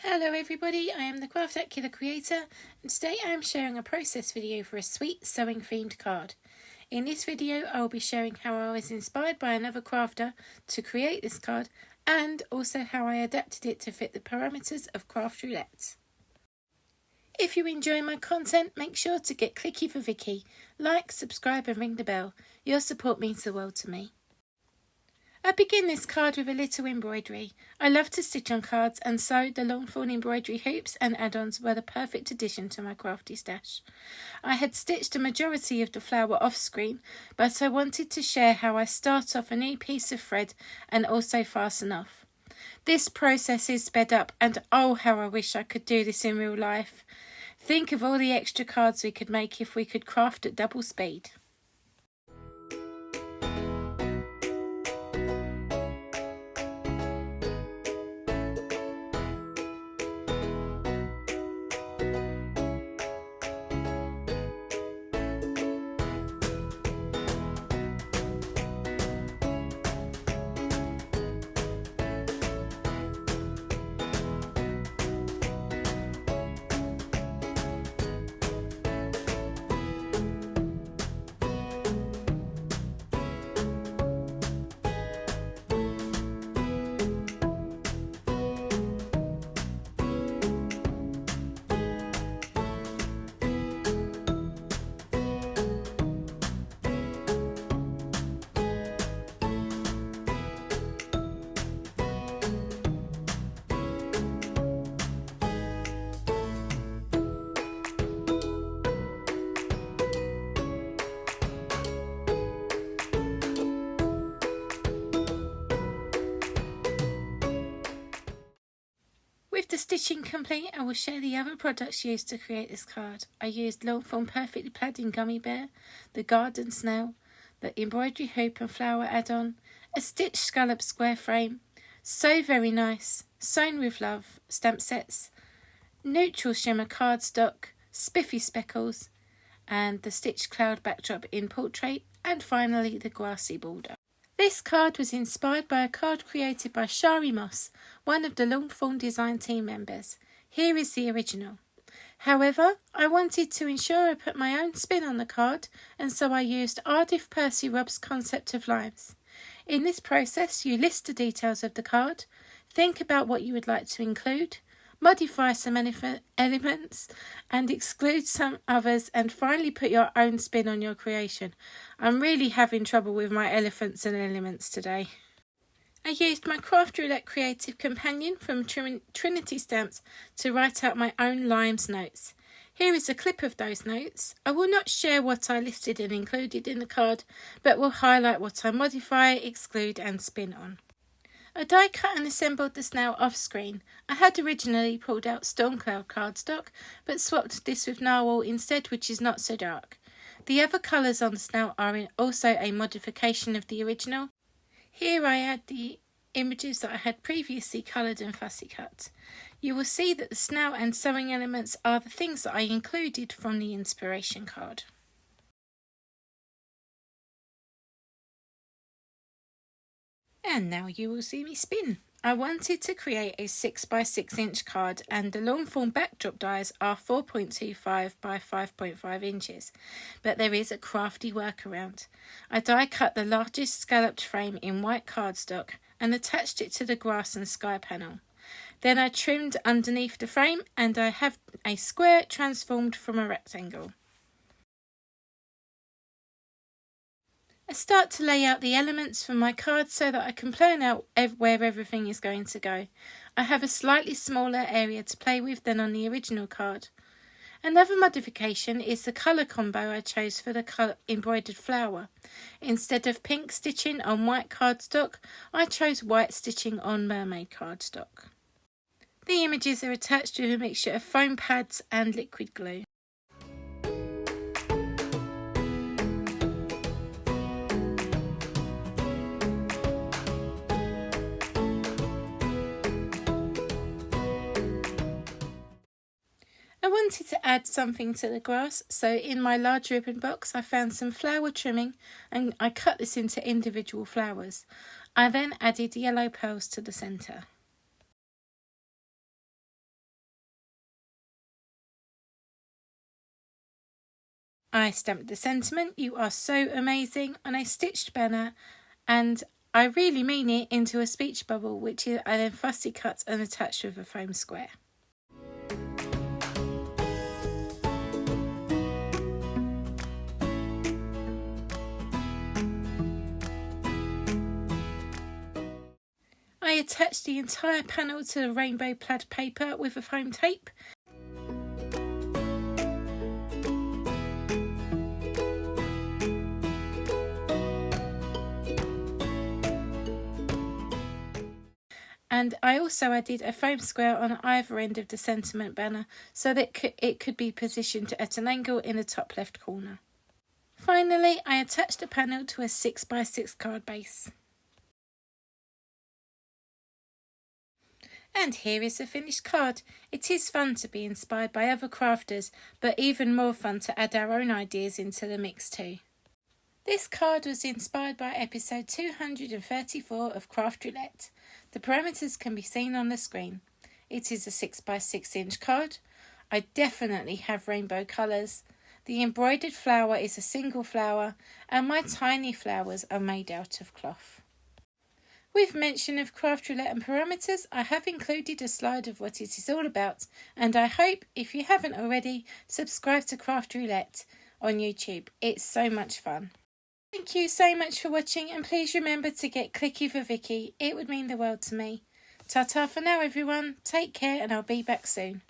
Hello everybody, I am the crafty the creator, and today I am sharing a process video for a sweet sewing themed card. In this video I will be sharing how I was inspired by another crafter to create this card, and also how I adapted it to fit the parameters of Craft Roulette. If you enjoy my content, make sure to get clicky for Vicki, like, subscribe and ring the bell. Your support means the world to me. I begin this card with a little embroidery. I love to stitch on cards, and so the long fawn embroidery hoops and add-ons were the perfect addition to my crafty stash. I had stitched a majority of the flower off screen, but I wanted to share how I start off a new piece of thread and also fasten off. This process is sped up, and oh how I wish I could do this in real life. Think of all the extra cards we could make if we could craft at double speed. With the stitching complete, I will share the other products used to create this card. I used long form perfectly plaid gummy bear, the garden snail, the embroidery hoop and flower add-on, a stitched scallop square frame, So Very Nice, Sewn with Love stamp sets, neutral shimmer cardstock, spiffy speckles, and the stitched cloud backdrop in portrait, and finally the grassy border. This card was inspired by a card created by Shari Moss, one of the Longform Design team members. Here is the original. However, I wanted to ensure I put my own spin on the card, and so I used Ardif Percy Robb's concept of limes. In this process, you list the details of the card, think about what you would like to include, modify some elements and exclude some others, and finally put your own spin on your creation. I'm really having trouble with my elephants and elements today. I used my Craft Roulette Creative Companion from Trinity Stamps to write out my own LIMES notes. Here is a clip of those notes. I will not share what I listed and included in the card, but will highlight what I modify, exclude and spin on. I die cut and assembled the snail off screen. I had originally pulled out Stormcloud cardstock, but swapped this with narwhal instead, which is not so dark. The other colours on the snail are also a modification of the original. Here I add the images that I had previously coloured and fussy cut. You will see that the snail and sewing elements are the things that I included from the inspiration card. And now you will see me spin. I wanted to create a 6x6 inch card, and the long form backdrop dies are 4.25 by 5.5 inches, but there is a crafty workaround. I die cut the largest scalloped frame in white cardstock and attached it to the grass and sky panel. Then I trimmed underneath the frame, and I have a square transformed from a rectangle. I start to lay out the elements for my card so that I can plan out where everything is going to go. I have a slightly smaller area to play with than on the original card. Another modification is the colour combo I chose for the embroidered flower. Instead of pink stitching on white cardstock, I chose white stitching on mermaid cardstock. The images are attached with a mixture of foam pads and liquid glue. I wanted to add something to the grass, so in my large ribbon box I found some flower trimming and I cut this into individual flowers. I then added yellow pearls to the centre. I stamped the sentiment, "You are so amazing," on a stitched banner, and I really mean it, into a speech bubble, which I then fussy cut and attached with a foam square. I attached the entire panel to the rainbow plaid paper with a foam tape. And I also added a foam square on either end of the sentiment banner so that it could be positioned at an angle in the top left corner. Finally, I attached the panel to a 6x6 card base. And here is the finished card. It is fun to be inspired by other crafters, but even more fun to add our own ideas into the mix too. This card was inspired by episode 234 of Craft Roulette. The parameters can be seen on the screen. It is a 6x6 inch card. I definitely have rainbow colours. The embroidered flower is a single flower, and my tiny flowers are made out of cloth. With mention of Craft Roulette and parameters, I have included a slide of what it is all about, and I hope, if you haven't already, subscribe to Craft Roulette on YouTube. It's so much fun. Thank you so much for watching, and please remember to get clicky for Vicki. It would mean the world to me. Ta-ta for now, everyone. Take care, and I'll be back soon.